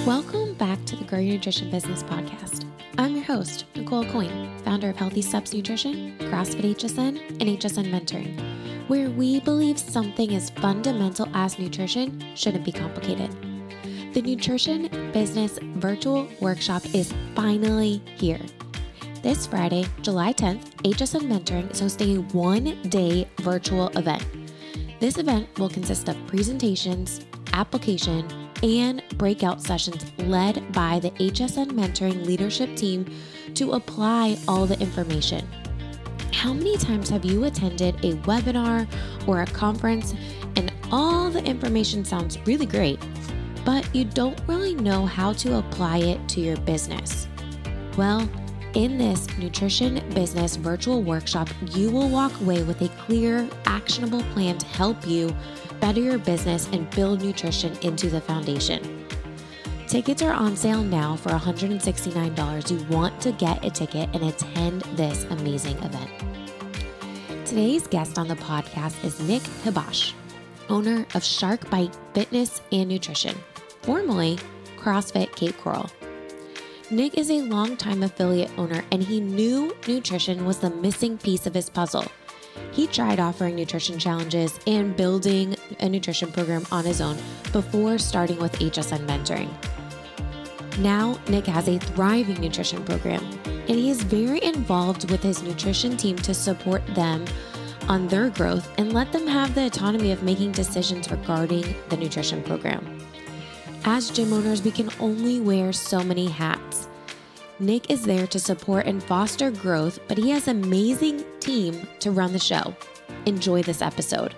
Welcome back to the Grow Your Nutrition Business Podcast. I'm your host, Nicole Coyne, founder of Healthy Steps Nutrition, CrossFit HSN, and HSN Mentoring, where we believe something as fundamental as nutrition shouldn't be complicated. The Nutrition Business Virtual Workshop is finally here. This Friday, July 10th, HSN Mentoring is hosting a one-day virtual event. This event will consist of presentations, application, and breakout sessions led by the HSN Mentoring leadership team to apply all the information. How many times have you attended a webinar or a conference and all the information sounds really great, but you don't really know how to apply it to your business? Well, in this Nutrition Business Virtual Workshop, you will walk away with a clear, actionable plan to help you better your business and build nutrition into the foundation. Tickets are on sale now for $169. You want to get a ticket and attend this amazing event. Today's guest on the podcast is Nick Hibash, owner of Shark Bite Fitness and Nutrition, formerly CrossFit Cape Coral. Nick is a longtime affiliate owner, and he knew nutrition was the missing piece of his puzzle. He tried offering nutrition challenges and building a nutrition program on his own before starting with HSN Mentoring. Now, Nick has a thriving nutrition program, and he is very involved with his nutrition team to support them on their growth and let them have the autonomy of making decisions regarding the nutrition program. As gym owners, we can only wear so many hats. Nick is there to support and foster growth, but he has an amazing team to run the show. Enjoy this episode.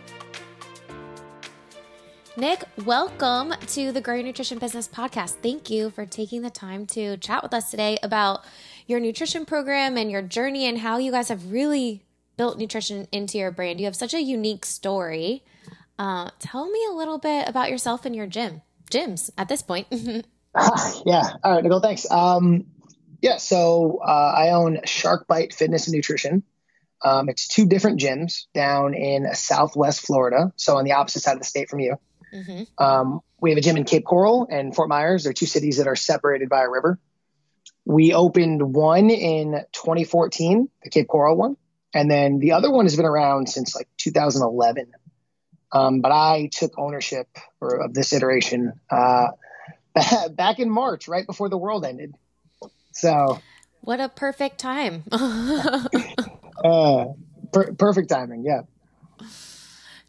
Nick, welcome to the Grow Your Nutrition Business Podcast. Thank you for taking the time to chat with us today about your nutrition program and your journey and how you guys have really built nutrition into your brand. You have such a unique story. Tell me a little bit about yourself and your gyms at this point. Yeah. All right, Nicole, thanks. So I own Shark Bite Fitness and Nutrition. It's two different gyms down in Southwest Florida, so on the opposite side of the state from you. Mm-hmm. We have a gym in Cape Coral and Fort Myers. They're two cities that are separated by a river. We opened one in 2014, the Cape Coral one, and then the other one has been around since like 2011. But I took ownership of this iteration back in March, right before the world ended. So, what a perfect time. Perfect timing. Yeah.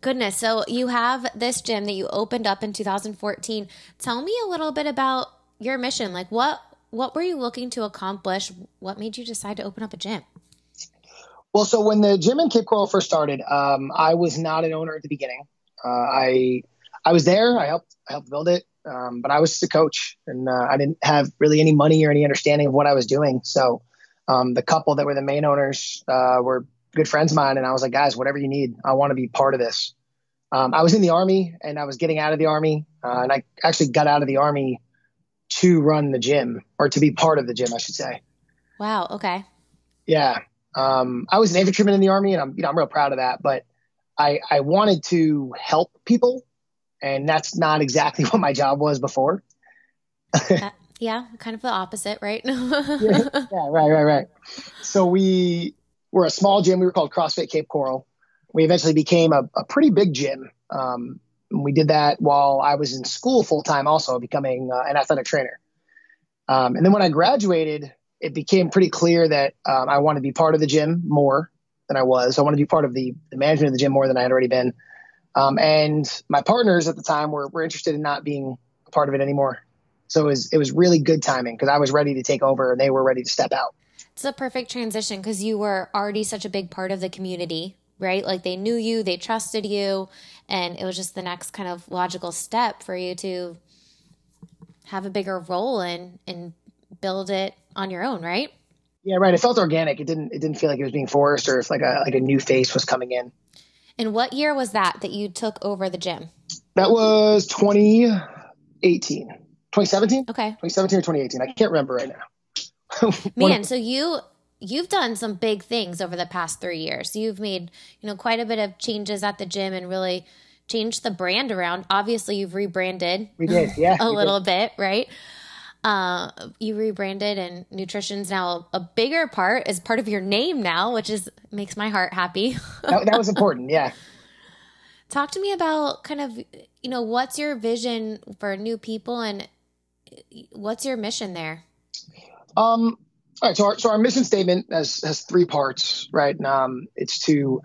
Goodness. So you have this gym that you opened up in 2014. Tell me a little bit about your mission. Like what were you looking to accomplish? What made you decide to open up a gym? Well, so when the gym in Cape Coral first started, I was not an owner at the beginning. I was there. I helped build it. But I was just a coach, and I didn't have really any money or any understanding of what I was doing. So the couple that were the main owners were good friends of mine, and I was like, guys, whatever you need, I want to be part of this. I was in the Army, and I was getting out of the Army, and I actually got out of the Army to run the gym, or to be part of the gym, I should say. Wow. Okay. Yeah. I was an infantryman in the Army, and I'm real proud of that. But I wanted to help people. And that's not exactly what my job was before. Yeah, kind of the opposite, right? Yeah, right. So we were a small gym. We were called CrossFit Cape Coral. We eventually became a pretty big gym. We did that while I was in school full-time also, becoming an athletic trainer. And then when I graduated, it became pretty clear that I wanted to be part of the gym more than I was. I wanted to be part of the management of the gym more than I had already been. And my partners at the time were interested in not being a part of it anymore. So it was really good timing because I was ready to take over and they were ready to step out. It's a perfect transition because you were already such a big part of the community, right? Like they knew you, they trusted you, and it was just the next kind of logical step for you to have a bigger role and build it on your own, right? Yeah, right. It felt organic. It didn't feel like it was being forced or if like a new face was coming in. And what year was that you took over the gym? That was 2018. 2017? Okay. 2017 or 2018. I can't remember right now. Man, so you've done some big things over the past 3 years. You've made, quite a bit of changes at the gym and really changed the brand around. Obviously, you've rebranded. We did, yeah. a little bit, right? You rebranded, and nutrition's now a bigger part, is part of your name now, which makes my heart happy. That was important. Yeah. Talk to me about kind of, what's your vision for new people and what's your mission there? All right. So our mission statement has three parts, right? It's to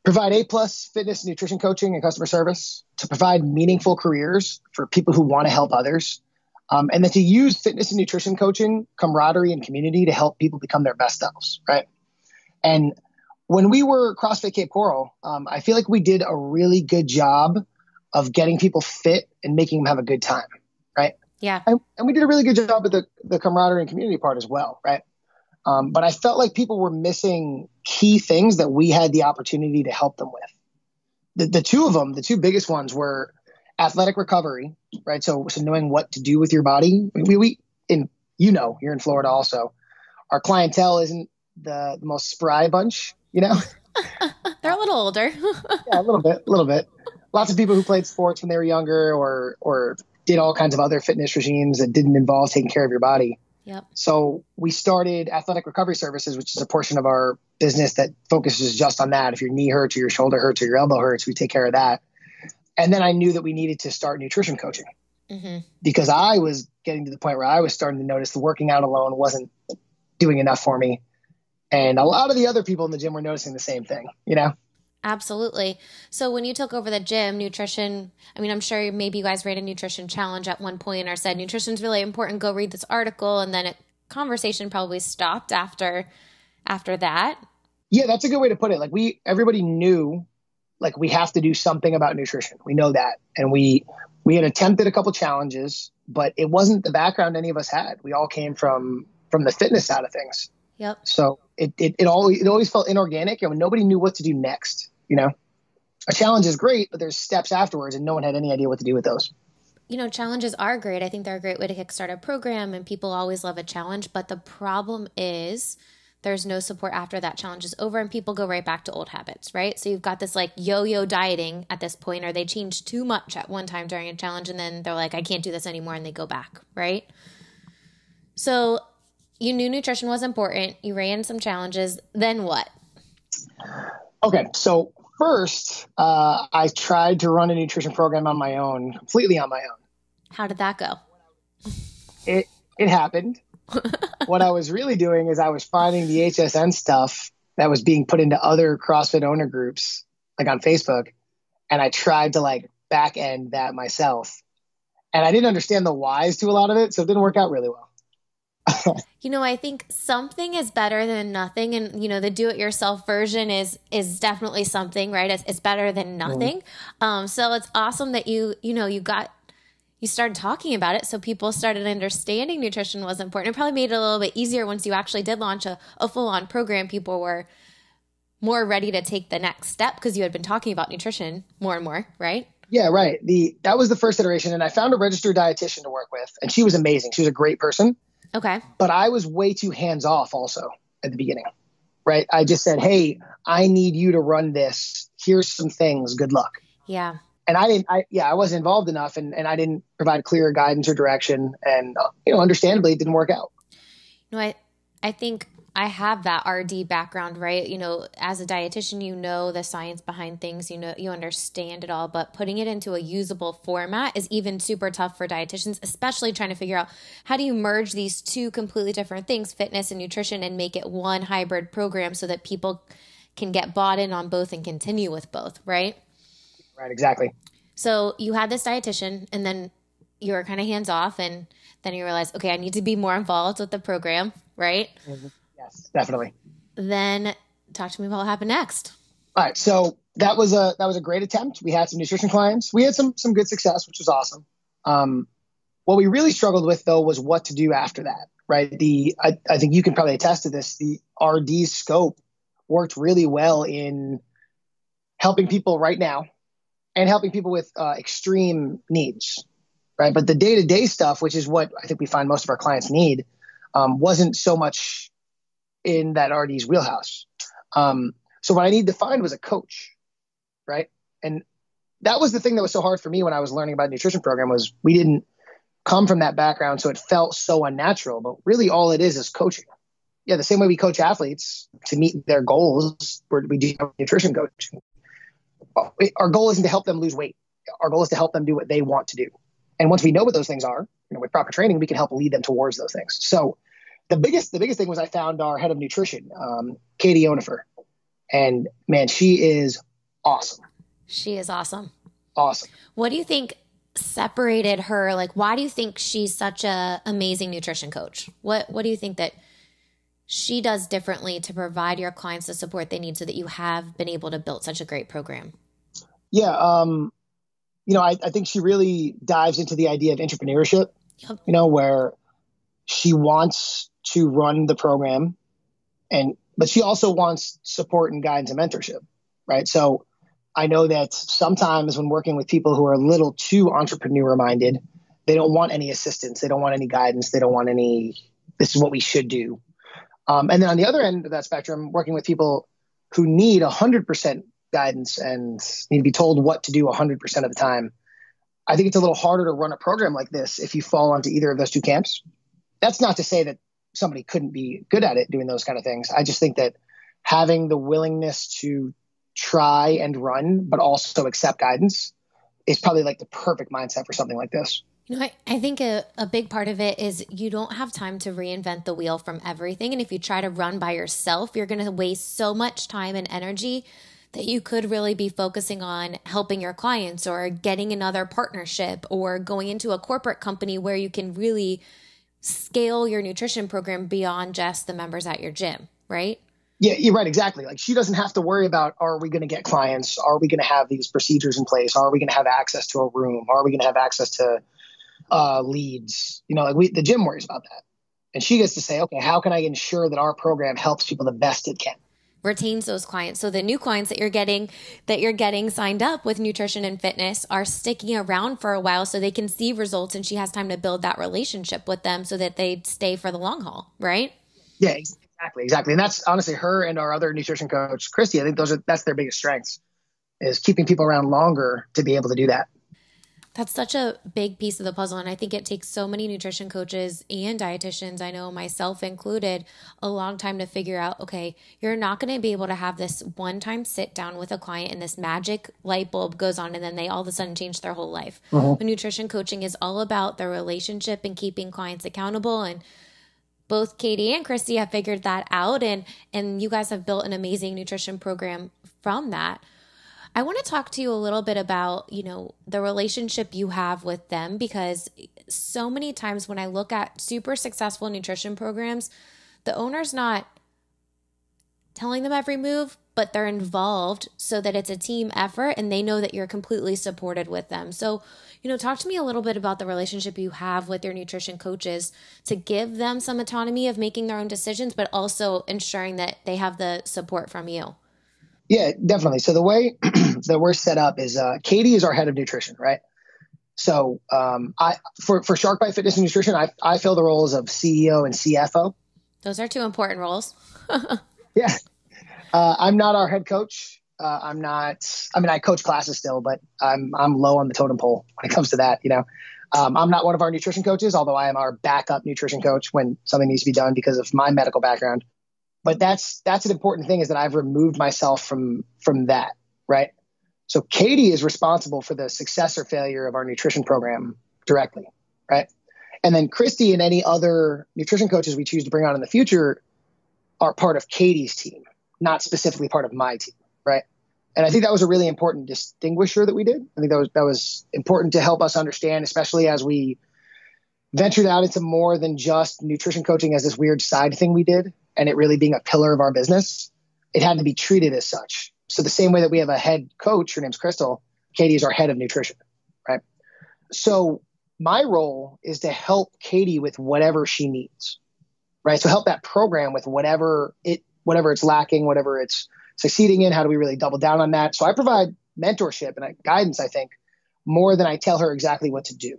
provide A+ fitness and nutrition coaching and customer service, to provide meaningful careers for people who want to help others, and then to use fitness and nutrition coaching, camaraderie, and community to help people become their best selves, right? And when we were CrossFit Cape Coral, I feel like we did a really good job of getting people fit and making them have a good time, right? Yeah. And we did a really good job with the camaraderie and community part as well, right? But I felt like people were missing key things that we had the opportunity to help them with. The two biggest ones were athletic recovery, right? So knowing what to do with your body. You're in Florida also. Our clientele isn't the most spry bunch, They're a little older. Yeah, a little bit. Lots of people who played sports when they were younger or did all kinds of other fitness regimes that didn't involve taking care of your body. Yep. So we started athletic recovery services, which is a portion of our business that focuses just on that. If your knee hurts or your shoulder hurts or your elbow hurts, we take care of that. And then I knew that we needed to start nutrition coaching because I was getting to the point where I was starting to notice the working out alone wasn't doing enough for me. And a lot of the other people in the gym were noticing the same thing, Absolutely. So when you took over the gym, nutrition, I'm sure maybe you guys ran a nutrition challenge at one point or said, nutrition's really important. Go read this article. And then conversation probably stopped after that. Yeah, that's a good way to put it. Like everybody knew, like we have to do something about nutrition. We know that. And we had attempted a couple challenges, but it wasn't the background any of us had. We all came from the fitness side of things. Yep. So it always felt inorganic, and nobody knew what to do next. A challenge is great, but there's steps afterwards, and no one had any idea what to do with those. Challenges are great. I think they're a great way to kickstart a program, and people always love a challenge. But the problem is there's no support after that challenge is over, and people go right back to old habits, right? So you've got this like yo-yo dieting at this point, or they change too much at one time during a challenge, and then they're like, I can't do this anymore, and they go back, right? So you knew nutrition was important. You ran some challenges. Then what? Okay. So first, I tried to run a nutrition program on my own, completely on my own. How did that go? It happened. What I was really doing is I was finding the HSN stuff that was being put into other CrossFit owner groups, like on Facebook. And I tried to like back end that myself. And I didn't understand the whys to a lot of it. So it didn't work out really well. I think something is better than nothing. And, the do-it-yourself version is definitely something, right? It's better than nothing. So it's awesome that you started talking about it. So people started understanding nutrition was important. It probably made it a little bit easier once you actually did launch a full-on program. People were more ready to take the next step because you had been talking about nutrition more and more, right? Yeah, right. That was the first iteration. And I found a registered dietitian to work with. And she was amazing. She was a great person. Okay. But I was way too hands-off also at the beginning, right? I just said, hey, I need you to run this. Here's some things. Good luck. Yeah. And I wasn't involved enough and I didn't provide clear guidance or direction. And, understandably, it didn't work out. I think I have that RD background, right? As a dietitian, the science behind things, you understand it all, but putting it into a usable format is even super tough for dietitians, especially trying to figure out how do you merge these two completely different things, fitness and nutrition, and make it one hybrid program so that people can get bought in on both and continue with both, right? Right, exactly. So you had this dietitian and then you were kind of hands off and then you realized, okay, I need to be more involved with the program, right? Mm-hmm. Yes, definitely. Then talk to me about what happened next. All right. So that was a great attempt. We had some nutrition clients. We had some good success, which was awesome. What we really struggled with though was what to do after that, right? I think you can probably attest to this. The RD scope worked really well in helping people right now and helping people with extreme needs, right? But the day-to-day stuff, which is what I think we find most of our clients need, wasn't so much in that RD's wheelhouse. So what I needed to find was a coach, right? And that was the thing that was so hard for me when I was learning about nutrition program was come from that background, so it felt so unnatural. But really, all it is coaching. Yeah, the same way we coach athletes to meet their goals, we do nutrition coaching. Our goal isn't to help them lose weight. Our goal is to help them do what they want to do. And once we know what those things are, with proper training, we can help lead them towards those things. So the biggest thing was I found our head of nutrition, Katie Onifer, and man, she is awesome. She is awesome. Awesome. What do you think separated her? Like, why do you think she's such a amazing nutrition coach? What do you think that she does differently to provide your clients the support they need so that you have been able to build such a great program? Yeah. I think she really dives into the idea of entrepreneurship, Yep. Where she wants to run the program but she also wants support and guidance and mentorship. Right. So I know that sometimes when working with people who are a little too entrepreneur minded, they don't want any assistance. They don't want any guidance. They don't want this is what we should do. And then on the other end of that spectrum, working with people who need 100% guidance and need to be told what to do 100% of the time. I think it's a little harder to run a program like this if you fall onto either of those two camps. That's not to say that somebody couldn't be good at it doing those kind of things. I just think that having the willingness to try and run, but also accept guidance is probably like the perfect mindset for something like this. I think a big part of it is you don't have time to reinvent the wheel from everything. And if you try to run by yourself, you're going to waste so much time and energy that you could really be focusing on helping your clients or getting another partnership or going into a corporate company where you can really scale your nutrition program beyond just the members at your gym, right? Yeah, you're right. Exactly. Like she doesn't have to worry about, are we going to get clients? Are we going to have these procedures in place? Are we going to have access to a room? Are we going to have access to leads? The gym worries about that. And she gets to say, okay, how can I ensure that our program helps people the best it can? Retains those clients. So the new clients that you're getting signed up with nutrition and fitness are sticking around for a while so they can see results, and she has time to build that relationship with them so that they stay for the long haul, right? Yeah, exactly. And that's honestly her and our other nutrition coach, Christy. I think that's their biggest strengths, is keeping people around longer to be able to do that. That's such a big piece of the puzzle. And I think it takes so many nutrition coaches and dietitians, I know myself included, a long time to figure out, okay, you're not going to be able to have this one-time sit down with a client and this magic light bulb goes on and then they all of a sudden change their whole life. Mm-hmm. But nutrition coaching is all about the relationship and keeping clients accountable. And both Katie and Christy have figured that out. And you guys have built an amazing nutrition program from that. I want to talk to you a little bit about, the relationship you have with them, because so many times when I look at super successful nutrition programs, the owner's not telling them every move, but they're involved so that it's a team effort and they know that you're completely supported with them. So, talk to me a little bit about the relationship you have with your nutrition coaches to give them some autonomy of making their own decisions, but also ensuring that they have the support from you. Yeah, definitely. So the way that we're set up is Katie is our head of nutrition, right? So for Shark Bite Fitness and Nutrition, I fill the roles of CEO and CFO. Those are two important roles. Yeah. I'm not our head coach. I coach classes still, but I'm low on the totem pole when it comes to that. I'm not one of our nutrition coaches, although I am our backup nutrition coach when something needs to be done because of my medical background. But that's an important thing, is that I've removed myself from that, right? So Katie is responsible for the success or failure of our nutrition program directly, right? And then Christy and any other nutrition coaches we choose to bring on in the future are part of Katie's team, not specifically part of my team, right? And I think that was a really important distinguisher that we did. I think that was important to help us understand, especially as we ventured out into more than just nutrition coaching as this weird side thing we did, and it really being a pillar of our business. It had to be treated as such. So the same way that we have a head coach, her name's Crystal, Katie is our head of nutrition, right? So my role is to help Katie with whatever she needs, right? So help that program with whatever it's lacking, whatever it's succeeding in. How do we really double down on that? So I provide mentorship and guidance, I think, more than I tell her exactly what to do.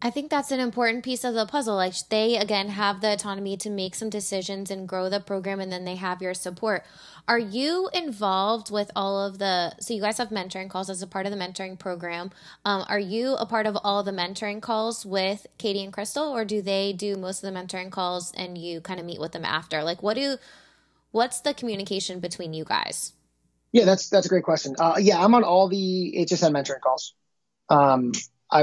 I think that's an important piece of the puzzle. Like they, again, have the autonomy to make some decisions and grow the program, and then they have your support. Are you involved with all of so you guys have mentoring calls as a part of the mentoring program. Are you a part of all the mentoring calls with Katie and Crystal, or do they do most of the mentoring calls and you kind of meet with them after? Like what's the communication between you guys? Yeah, that's a great question. Yeah, I'm on all the HSN mentoring calls.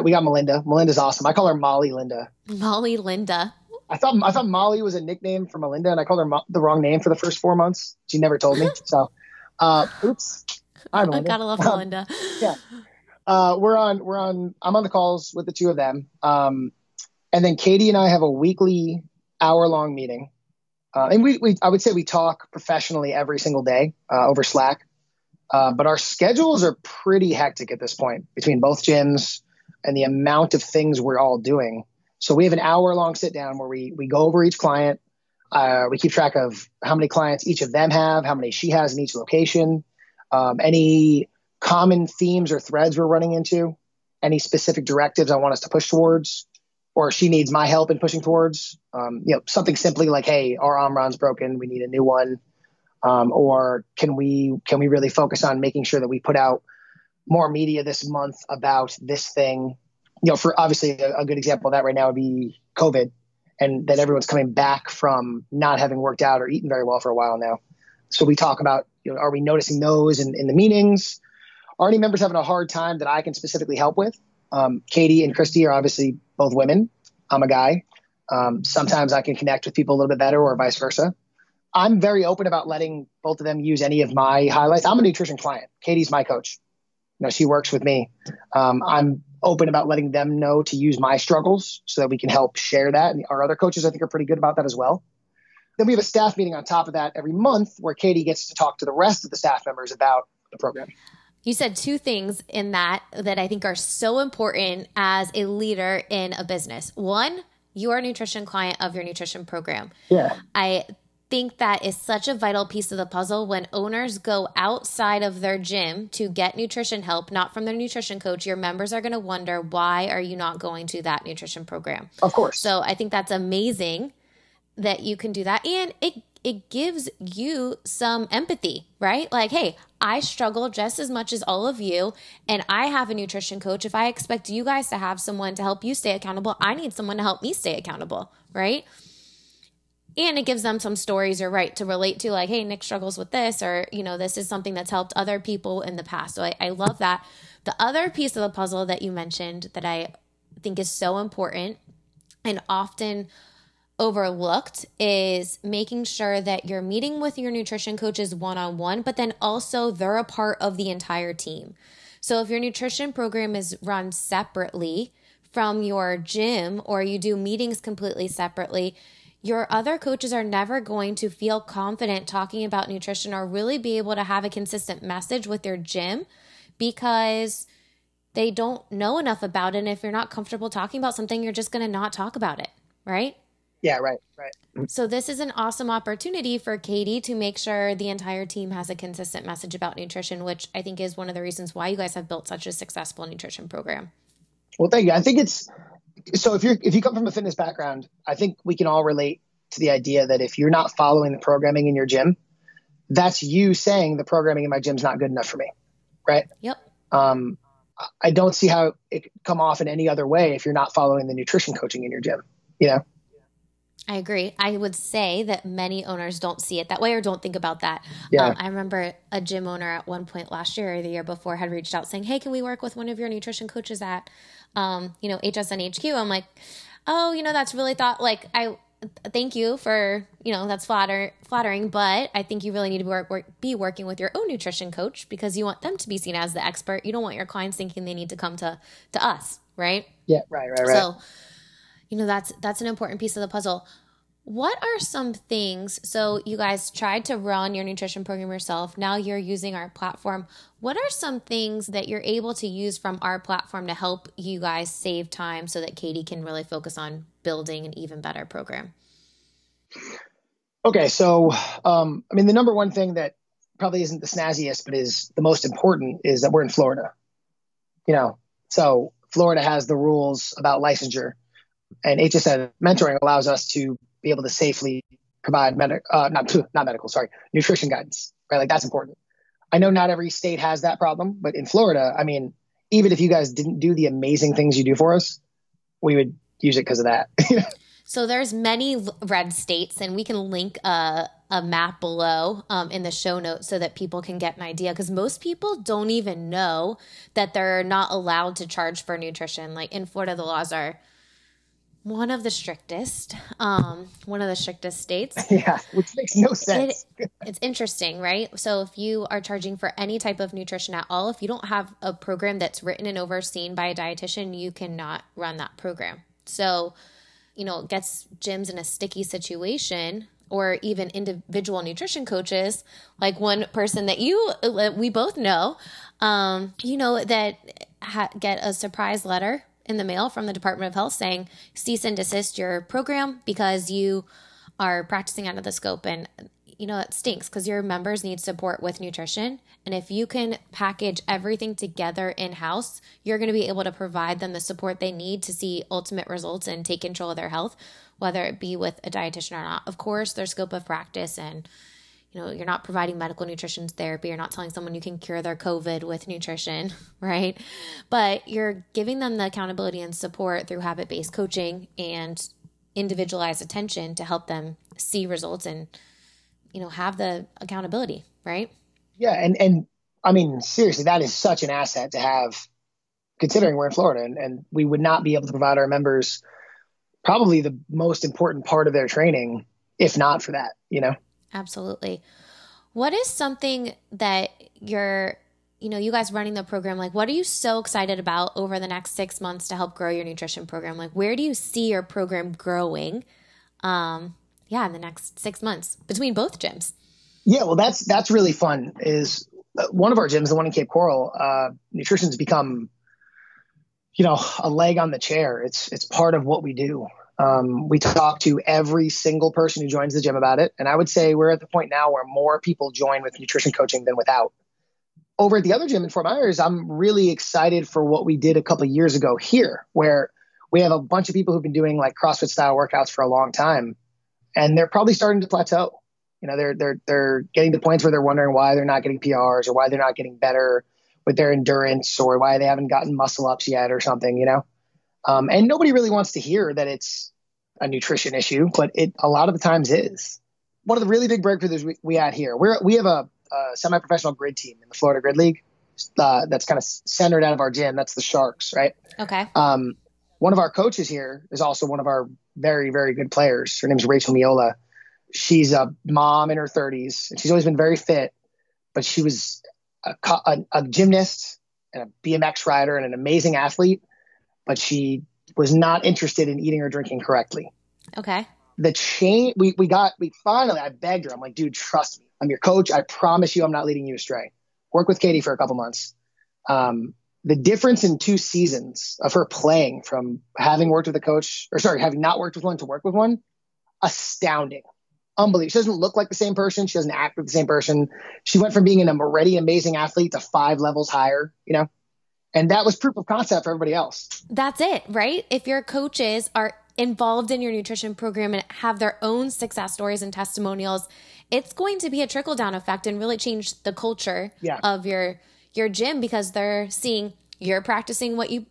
We got Melinda. Melinda's awesome. I call her Molly Linda. Molly Linda. I thought Molly was a nickname for Melinda, and I called her the wrong name for the first 4 months. She never told me. So, oops. Hi, Melinda. I gotta love Melinda. Yeah. I'm on the calls with the two of them. And then Katie and I have a weekly hour-long meeting. And I would say we talk professionally every single day over Slack. But our schedules are pretty hectic at this point between both gyms and the amount of things we're all doing. So we have an hour-long sit-down where we go over each client. We keep track of how many clients each of them have, how many she has in each location, any common themes or threads we're running into, any specific directives I want us to push towards, or she needs my help in pushing towards. Something simply like, hey, our Omron's broken, we need a new one. Or can we really focus on making sure that we put out more media this month about this thing? For obviously a good example of that right now would be COVID, and that everyone's coming back from not having worked out or eaten very well for a while now. So we talk about, are we noticing those in the meetings? Are any members having a hard time that I can specifically help with? Katie and Christy are obviously both women. I'm a guy. Sometimes I can connect with people a little bit better, or vice versa. I'm very open about letting both of them use any of my highlights. I'm a nutrition client. Katie's my coach. She works with me. I'm open about letting them know to use my struggles so that we can help share that. And our other coaches, I think, are pretty good about that as well. Then we have a staff meeting on top of that every month where Katie gets to talk to the rest of the staff members about the program. You said two things in that I think are so important as a leader in a business. One, you are a nutrition client of your nutrition program. Yeah. I think that is such a vital piece of the puzzle when owners go outside of their gym to get nutrition help, not from their nutrition coach. Your members are going to wonder, why are you not going to that nutrition program? Of course. So I think that's amazing that you can do that. And it gives you some empathy, right? Like, hey, I struggle just as much as all of you, and I have a nutrition coach. If I expect you guys to have someone to help you stay accountable, I need someone to help me stay accountable, right? And it gives them some stories or right to relate to, like, hey, Nick struggles with this, or, this is something that's helped other people in the past. So I love that. The other piece of the puzzle that you mentioned that I think is so important and often overlooked is making sure that you're meeting with your nutrition coaches one-on-one, but then also they're a part of the entire team. So if your nutrition program is run separately from your gym, or you do meetings completely separately, your other coaches are never going to feel confident talking about nutrition or really be able to have a consistent message with your gym because they don't know enough about it. And if you're not comfortable talking about something, you're just going to not talk about it, right? Yeah, right. So this is an awesome opportunity for Katie to make sure the entire team has a consistent message about nutrition, which I think is one of the reasons why you guys have built such a successful nutrition program. Well, thank you. I think so if you come from a fitness background, I think we can all relate to the idea that if you're not following the programming in your gym, that's you saying the programming in my gym's not good enough for me, right? Yep. I don't see how it could come off in any other way if you're not following the nutrition coaching in your gym, I agree. I would say that many owners don't see it that way or don't think about that. Yeah. I remember a gym owner at one point last year or the year before had reached out saying, hey, can we work with one of your nutrition coaches at, HSN HQ? I'm like, oh, that's really thank you for, that's flattering, but I think you really need to be working with your own nutrition coach because you want them to be seen as the expert. You don't want your clients thinking they need to come to us, right? Yeah, right. So, that's an important piece of the puzzle. What are some things, so you guys tried to run your nutrition program yourself, now you're using our platform. What are some things that you're able to use from our platform to help you guys save time so that Katie can really focus on building an even better program? Okay, so, the number one thing that probably isn't the snazziest, but is the most important is that we're in Florida. So Florida has the rules about licensure, and HSN mentoring allows us to be able to safely provide nutrition guidance, right? Like that's important. I know not every state has that problem, but in Florida, I mean, even if you guys didn't do the amazing things you do for us, we would use it because of that. So there's many red states, and we can link a map below in the show notes so that people can get an idea, because most people don't even know that they're not allowed to charge for nutrition. Like in Florida, the laws are one of the strictest states. Yeah, which makes no sense. It's interesting, right? So if you are charging for any type of nutrition at all, if you don't have a program that's written and overseen by a dietitian, you cannot run that program. So, it gets gyms in a sticky situation, or even individual nutrition coaches, like one person that we both know, that get a surprise letter in the mail from the Department of Health saying cease and desist your program because you are practicing out of the scope. And it stinks because your members need support with nutrition. And if you can package everything together in-house, you're going to be able to provide them the support they need to see ultimate results and take control of their health, whether it be with a dietitian or not. Of course, their scope of practice, and you're not providing medical nutrition therapy. You're not telling someone you can cure their COVID with nutrition, right? But you're giving them the accountability and support through habit-based coaching and individualized attention to help them see results and have the accountability, right? Yeah. And I mean, seriously, that is such an asset to have, considering we're in Florida, and we would not be able to provide our members probably the most important part of their training, if not for that, Absolutely. What is something that you guys running the program, like what are you so excited about over the next 6 months to help grow your nutrition program? Like where do you see your program growing? In the next 6 months between both gyms? Yeah, well, that's really fun. Is one of our gyms, the one in Cape Coral, nutrition's become, a leg on the chair. It's part of what we do. We talk to every single person who joins the gym about it. And I would say we're at the point now where more people join with nutrition coaching than without. Over at the other gym in Fort Myers, I'm really excited for what we did a couple of years ago here, where we have a bunch of people who've been doing like CrossFit style workouts for a long time. And they're probably starting to plateau. They're getting to points where they're wondering why they're not getting PRs, or why they're not getting better with their endurance, or why they haven't gotten muscle ups yet or something, and nobody really wants to hear that it's a nutrition issue, but it a lot of the times is. One of the really big breakthroughs we had here, we have a semi-professional grid team in the Florida Grid League that's kind of centered out of our gym. That's the Sharks, right? Okay. One of our coaches here is also one of our very, very good players. Her name's Rachel Miola. She's a mom in her 30s, and she's always been very fit, but she was a gymnast and a BMX rider and an amazing athlete, but she was not interested in eating or drinking correctly. Okay. I begged her. I'm like, dude, trust me. I'm your coach. I promise you I'm not leading you astray. Work with Katie for a couple months. The difference in 2 seasons of her playing from having not worked with one to work with one, astounding. Unbelievable. She doesn't look like the same person. She doesn't act like the same person. She went from being an already amazing athlete to 5 levels higher, and that was proof of concept for everybody else. That's it, right? If your coaches are involved in your nutrition program and have their own success stories and testimonials, it's going to be a trickle down effect and really change the culture of your gym, because they're seeing you're practicing what you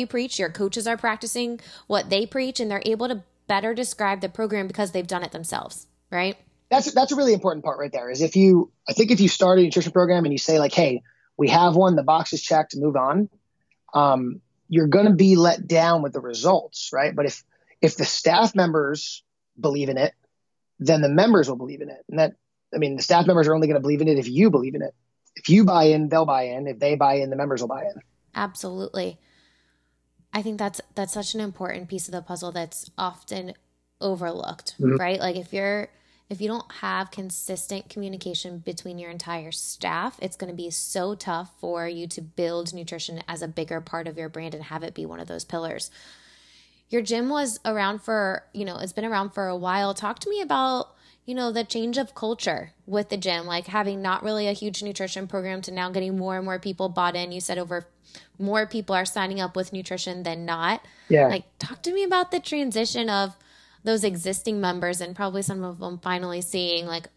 preach, your coaches are practicing what they preach, and they're able to better describe the program because they've done it themselves, right? That's a really important part right there. Is if you start a nutrition program and you say like, hey, we have one, the box is checked, move on, you're going to be let down with the results, right? But if the staff members believe in it, then the members will believe in it. And the staff members are only going to believe in it if you believe in it. If you buy in, they'll buy in. If they buy in, the members will buy in. Absolutely. I think that's such an important piece of the puzzle that's often overlooked, right? Like if you don't have consistent communication between your entire staff, it's going to be so tough for you to build nutrition as a bigger part of your brand and have it be one of those pillars. Your gym was around for, it's been around for a while. Talk to me about, the change of culture with the gym, like having not really a huge nutrition program to now getting more and more people bought in. You said over more people are signing up with nutrition than not. Yeah. Like, talk to me about the transition of those existing members and probably some of them finally seeing like,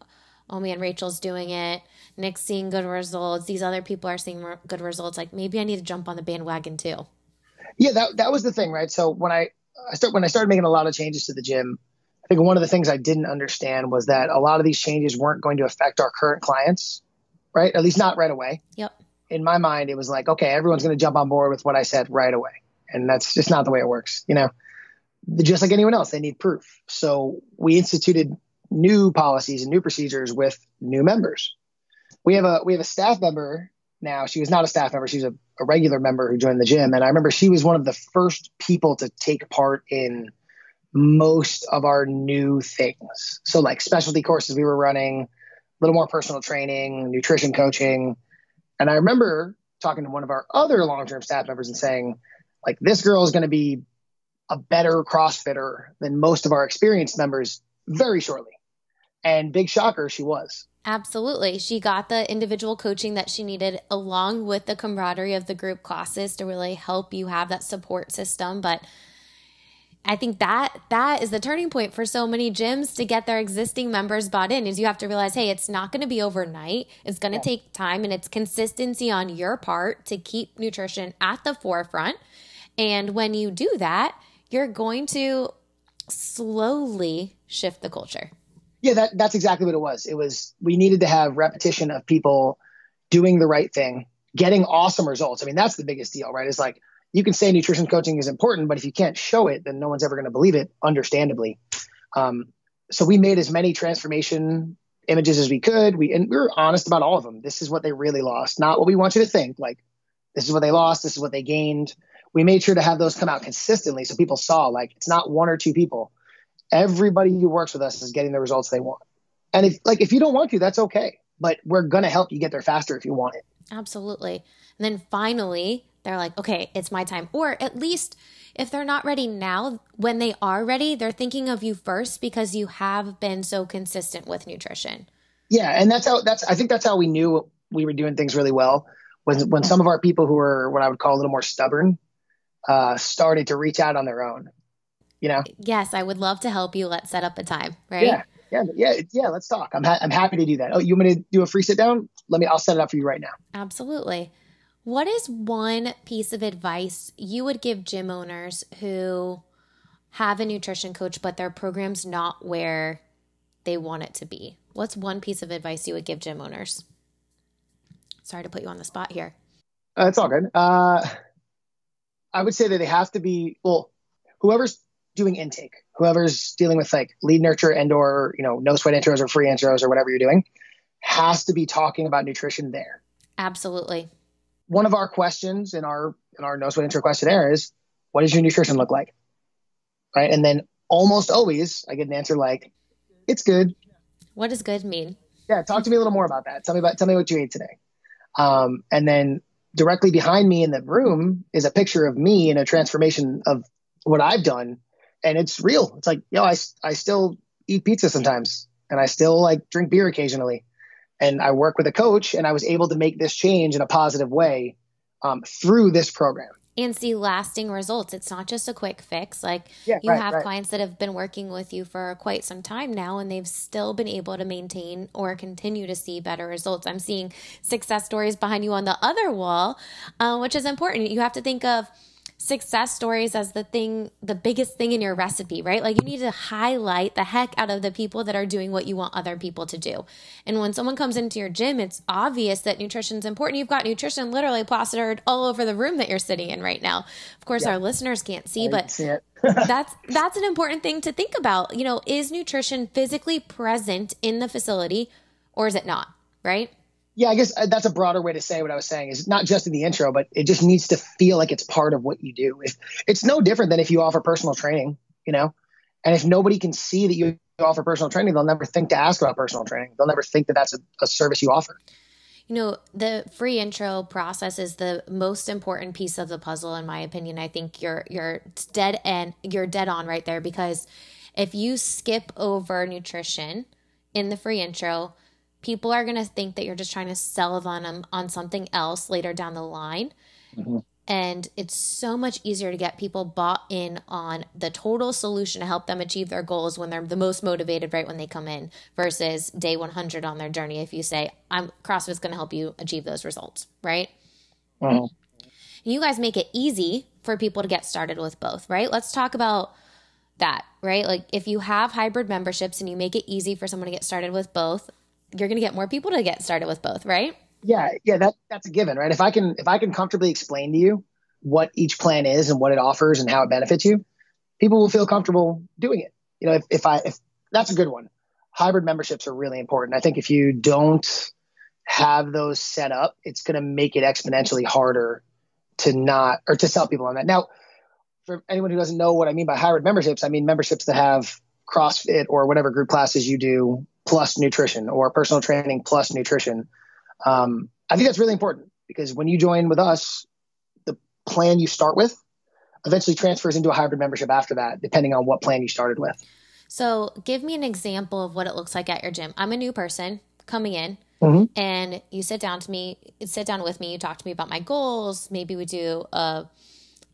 oh man, Rachel's doing it. Nick's seeing good results. These other people are seeing good results. Like, maybe I need to jump on the bandwagon too. Yeah, that was the thing, right? So when I started making a lot of changes to the gym, I think one of the things I didn't understand was that a lot of these changes weren't going to affect our current clients, right? At least not right away. Yep. In my mind, it was like, okay, everyone's going to jump on board with what I said right away. And that's just not the way it works. Just like anyone else, they need proof. So we instituted new policies and new procedures with new members. We have a staff member now. She was not a staff member. She was a regular member who joined the gym. And I remember she was one of the first people to take part in most of our new things. So like specialty courses we were running, a little more personal training, nutrition coaching. And I remember talking to one of our other long-term staff members and saying, like, this girl is going to be a better CrossFitter than most of our experienced members very shortly. And big shocker, she was. Absolutely. She got the individual coaching that she needed along with the camaraderie of the group classes to really help you have that support system. But I think that is the turning point for so many gyms to get their existing members bought in, is you have to realize, hey, it's not going to be overnight. It's going to take time, and it's consistency on your part to keep nutrition at the forefront. And when you do that, you're going to slowly shift the culture. Yeah, that's exactly what it was. It was, we needed to have repetition of people doing the right thing, getting awesome results. I mean, that's the biggest deal, right? It's like, you can say nutrition coaching is important, but if you can't show it, then no one's ever going to believe it, understandably. So we made as many transformation images as we could. And we were honest about all of them. This is what they really lost, not what we want you to think. Like, this is what they lost. This is what they gained. We made sure to have those come out consistently so people saw, like, it's not one or two people. Everybody who works with us is getting the results they want. And if you don't want to, that's okay. But we're going to help you get there faster if you want it. Absolutely. And then finally, they're like, okay, it's my time. Or at least if they're not ready now, when they are ready, they're thinking of you first because you have been so consistent with nutrition. Yeah. And I think that's how we knew we were doing things really well. When some of our people who were what I would call a little more stubborn, started to reach out on their own, Yes. I would love to help you. Let's set up a time, right? Yeah. Let's talk. I'm happy to do that. Oh, you want me to do a free sit down? I'll set it up for you right now. Absolutely. What is one piece of advice you would give gym owners who have a nutrition coach, but their program's not where they want it to be? What's one piece of advice you would give gym owners? Sorry to put you on the spot here. It's all good. I would say that they have to be, whoever's doing intake, whoever's dealing with like lead nurture and or, no sweat intros or free intros or whatever you're doing, has to be talking about nutrition there. Absolutely. One of our questions in our no sweat intro questionnaire is, what does your nutrition look like? Right. And then almost always I get an answer like, it's good. What does good mean? Yeah. Talk to me a little more about that. Tell me what you ate today. And then directly behind me in the room is a picture of me in a transformation of what I've done. And it's real. It's like, I still eat pizza sometimes, and I still like drink beer occasionally. And I work with a coach, and I was able to make this change in a positive way through this program. And see lasting results. It's not just a quick fix. Like you have clients that have been working with you for quite some time now, and they've still been able to maintain or continue to see better results. I'm seeing success stories behind you on the other wall, which is important. You have to think of success stories as the biggest thing in your recipe, right? Like you need to highlight the heck out of the people that are doing what you want other people to do. And when someone comes into your gym, it's obvious that nutrition is important. You've got nutrition literally plastered all over the room that you're sitting in right now. Of course, our listeners can't see, but that's an important thing to think about. Is nutrition physically present in the facility or is it not, right? Yeah, I guess that's a broader way to say what I was saying is not just in the intro, but it just needs to feel like it's part of what you do. It's no different than if you offer personal training, and if nobody can see that you offer personal training, they'll never think to ask about personal training. They'll never think that that's a service you offer. The free intro process is the most important piece of the puzzle, in my opinion. I think you're dead on right there, because if you skip over nutrition in the free intro, people are going to think that you're just trying to sell them on something else later down the line. Mhm. And it's so much easier to get people bought in on the total solution to help them achieve their goals when they're the most motivated right when they come in versus day 100 on their journey. If you say, CrossFit's going to help you achieve those results, right? Mhm. You guys make it easy for people to get started with both, right? Let's talk about that, right? Like if you have hybrid memberships and you make it easy for someone to get started with both, you're going to get more people to get started with both, right? Yeah, that's a given, right? If I can comfortably explain to you what each plan is and what it offers and how it benefits you, people will feel comfortable doing it. If that's a good one. Hybrid memberships are really important. I think if you don't have those set up, it's going to make it exponentially harder to sell people on that. Now, for anyone who doesn't know what I mean by hybrid memberships, I mean memberships that have CrossFit or whatever group classes you do plus nutrition, or personal training plus nutrition. I think that's really important because when you join with us, the plan you start with eventually transfers into a hybrid membership after that, depending on what plan you started with. So give me an example of what it looks like at your gym. I'm a new person coming in, Mm-hmm. and you sit down with me, you talk to me about my goals. Maybe we do a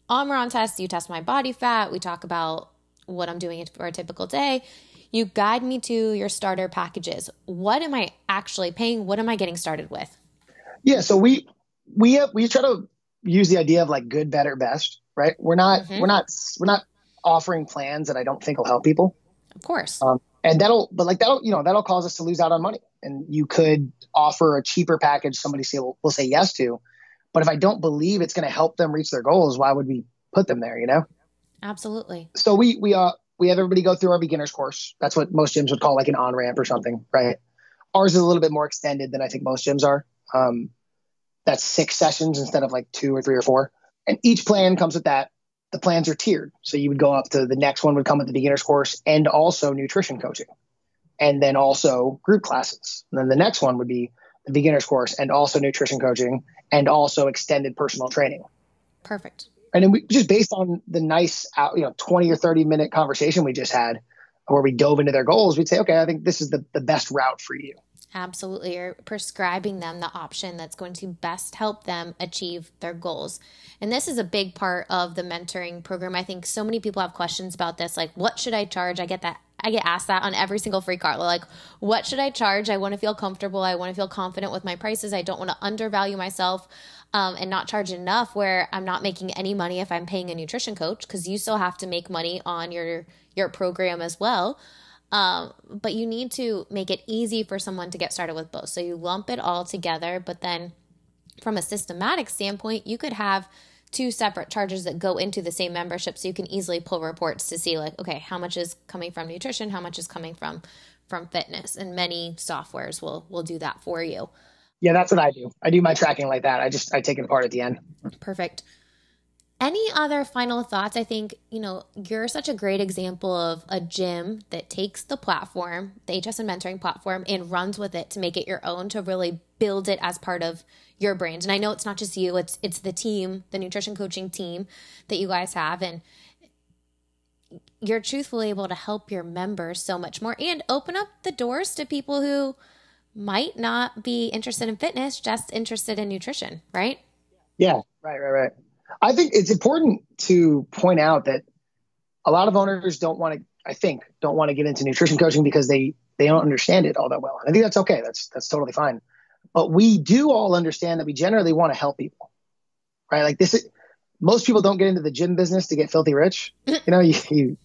Omron test. You test my body fat. We talk about what I'm doing for a typical day. You guide me to your starter packages. What am I actually paying? What am I getting started with? Yeah, so we try to use the idea of like good, better, best, right? We're not offering plans that I don't think will help people. Of course. And that'll cause us to lose out on money. And you could offer a cheaper package somebody will say yes to, but if I don't believe it's going to help them reach their goals, why would we put them there? Absolutely. So we have everybody go through our beginner's course. That's what most gyms would call like an on-ramp or something, right? Ours is a little bit more extended than I think most gyms are. That's 6 sessions instead of like 2 or 3 or 4. And each plan comes with that. The plans are tiered. So you would go up to the next one would come with the beginner's course and also nutrition coaching, and then also group classes. And then the next one would be the beginner's course and also nutrition coaching and also extended personal training. Perfect. And then we just based on the nice, 20 or 30 minute conversation we just had where we dove into their goals, we'd say, okay, I think this is the best route for you. Absolutely. You're prescribing them the option that's going to best help them achieve their goals. And this is a big part of the mentoring program. I think so many people have questions about this, like, what should I charge? I get asked that on every single free call. Like, what should I charge? I want to feel comfortable. I want to feel confident with my prices. I don't want to undervalue myself and not charge enough where I'm not making any money if I'm paying a nutrition coach, because you still have to make money on your program as well. But you need to make it easy for someone to get started with both. So you lump it all together, but then from a systematic standpoint, you could have 2 separate charges that go into the same membership. So you can easily pull reports to see like, okay, how much is coming from nutrition? How much is coming from fitness? And many softwares will do that for you. Yeah, that's what I do. I do my tracking like that. I take it apart at the end. Perfect. Any other final thoughts? I think, you're such a great example of a gym that takes the platform, the HSN mentoring platform, and runs with it to make it your own, to really build it as part of your brand. And I know it's not just you, it's the team, the nutrition coaching team that you guys have. And you're truthfully able to help your members so much more and open up the doors to people who might not be interested in fitness, just interested in nutrition, right? Yeah, right. I think it's important to point out that a lot of owners don't want to get into nutrition coaching because they don't understand it all that well. And I think that's okay. That's totally fine. But we do all understand that we generally want to help people, right? Like most people don't get into the gym business to get filthy rich. You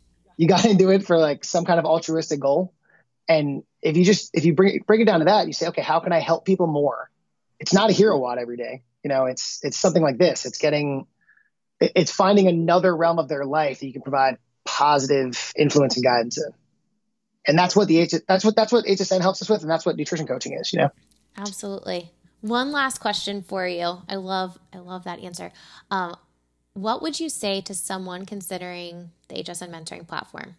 got into it for like some kind of altruistic goal. And if you bring it down to that, you say, okay, how can I help people more? It's not a hero watt every day. It's something like this. It's finding another realm of their life that you can provide positive influence and guidance in. And that's what HSN helps us with. And that's what nutrition coaching is, Absolutely. One last question for you. I love that answer. What would you say to someone considering the HSN mentoring platform?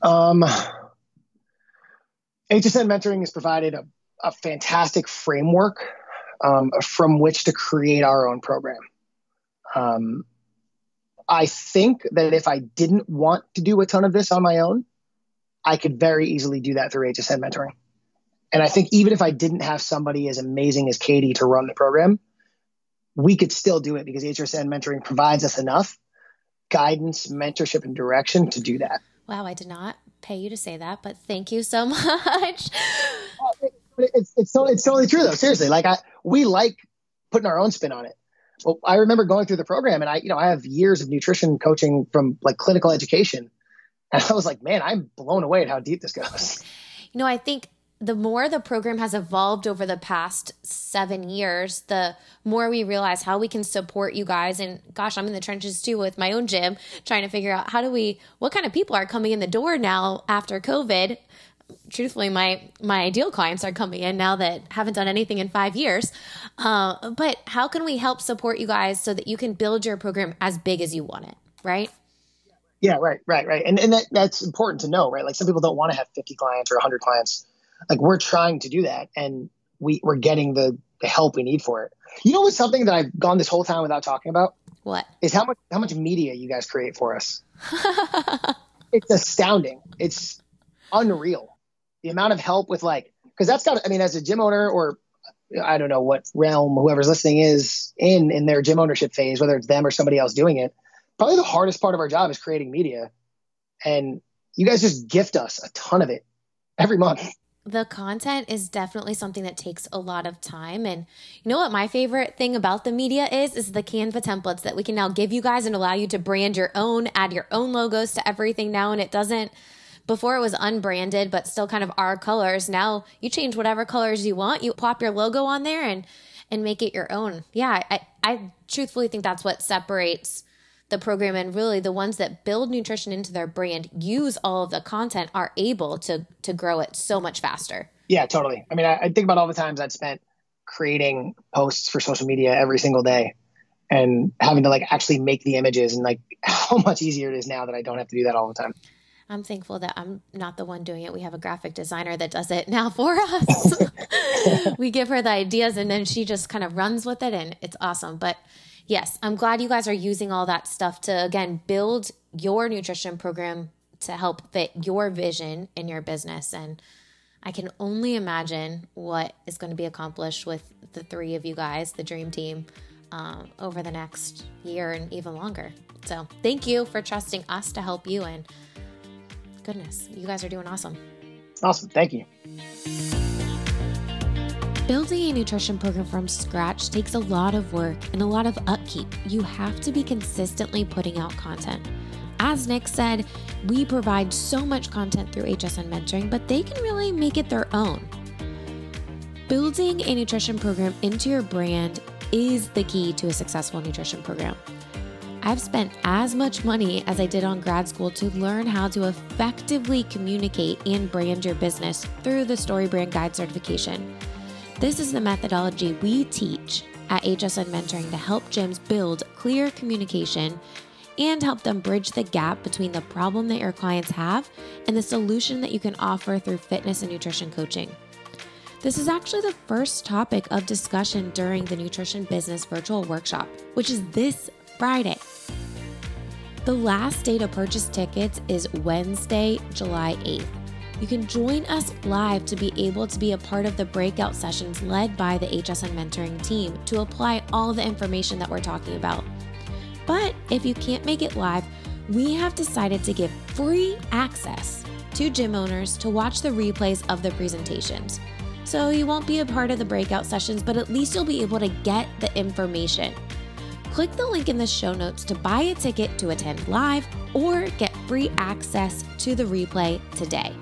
HSN mentoring has provided a fantastic framework from which to create our own program. I think that if I didn't want to do a ton of this on my own, I could very easily do that through HSN mentoring. And I think even if I didn't have somebody as amazing as Katie to run the program, we could still do it because HSN mentoring provides us enough guidance, mentorship, and direction to do that. Wow, I did not pay you to say that, but thank you so much. It's totally true though. Seriously, like we like putting our own spin on it. Well, I remember going through the program, and I have years of nutrition coaching from like clinical education, and I was like, man, I'm blown away at how deep this goes. I think the more the program has evolved over the past 7 years, the more we realize how we can support you guys. And gosh, I'm in the trenches too with my own gym, trying to figure out what kind of people are coming in the door now after COVID. Truthfully, my ideal clients are coming in now that haven't done anything in 5 years. But how can we help support you guys so that you can build your program as big as you want it, right? Yeah, right. And that's important to know, right? Like some people don't want to have 50 clients or 100 clients. Like we're trying to do that, and we're getting the help we need for it. You know what's something that I've gone this whole time without talking about? What? Is how much media you guys create for us. It's astounding. It's unreal. The amount of help with because that's as a gym owner, or I don't know what realm whoever's listening is in their gym ownership phase, whether it's them or somebody else doing it, probably the hardest part of our job is creating media. And you guys just gift us a ton of it every month. The content is definitely something that takes a lot of time. And you know what my favorite thing about the media is the Canva templates that we can now give you guys and allow you to brand your own, add your own logos to everything now. And it doesn't, before it was unbranded, but still kind of our colors. Now you change whatever colors you want. You pop your logo on there and make it your own. Yeah, I truthfully think that's what separates the program, and really the ones that build nutrition into their brand, use all of the content, are able to grow it so much faster. Yeah, totally. I mean, I think about all the times I'd spent creating posts for social media every single day and having to actually make the images, and how much easier it is now that I don't have to do that all the time. I'm thankful that I'm not the one doing it. We have a graphic designer that does it now for us. We give her the ideas and then she just kind of runs with it, and it's awesome. But yes, I'm glad you guys are using all that stuff to, again, build your nutrition program to help fit your vision in your business. And I can only imagine what is going to be accomplished with the three of you guys, the dream team, over the next year and even longer. So thank you for trusting us to help you. And goodness, you guys are doing awesome. Awesome. Thank you. Building a nutrition program from scratch takes a lot of work and a lot of upkeep. You have to be consistently putting out content. As Nick said, we provide so much content through HSN Mentoring, but they can really make it their own. Building a nutrition program into your brand is the key to a successful nutrition program. I've spent as much money as I did on grad school to learn how to effectively communicate and brand your business through the Story Brand Guide certification. This is the methodology we teach at HSN Mentoring to help gyms build clear communication and help them bridge the gap between the problem that your clients have and the solution that you can offer through fitness and nutrition coaching. This is actually the first topic of discussion during the Nutrition Business Virtual Workshop, which is this Friday. The last day to purchase tickets is Wednesday, July 8th. You can join us live to be able to be a part of the breakout sessions led by the HSN Mentoring team to apply all the information that we're talking about. But if you can't make it live, we have decided to give free access to gym owners to watch the replays of the presentations. So you won't be a part of the breakout sessions, but at least you'll be able to get the information. Click the link in the show notes to buy a ticket to attend live or get free access to the replay today.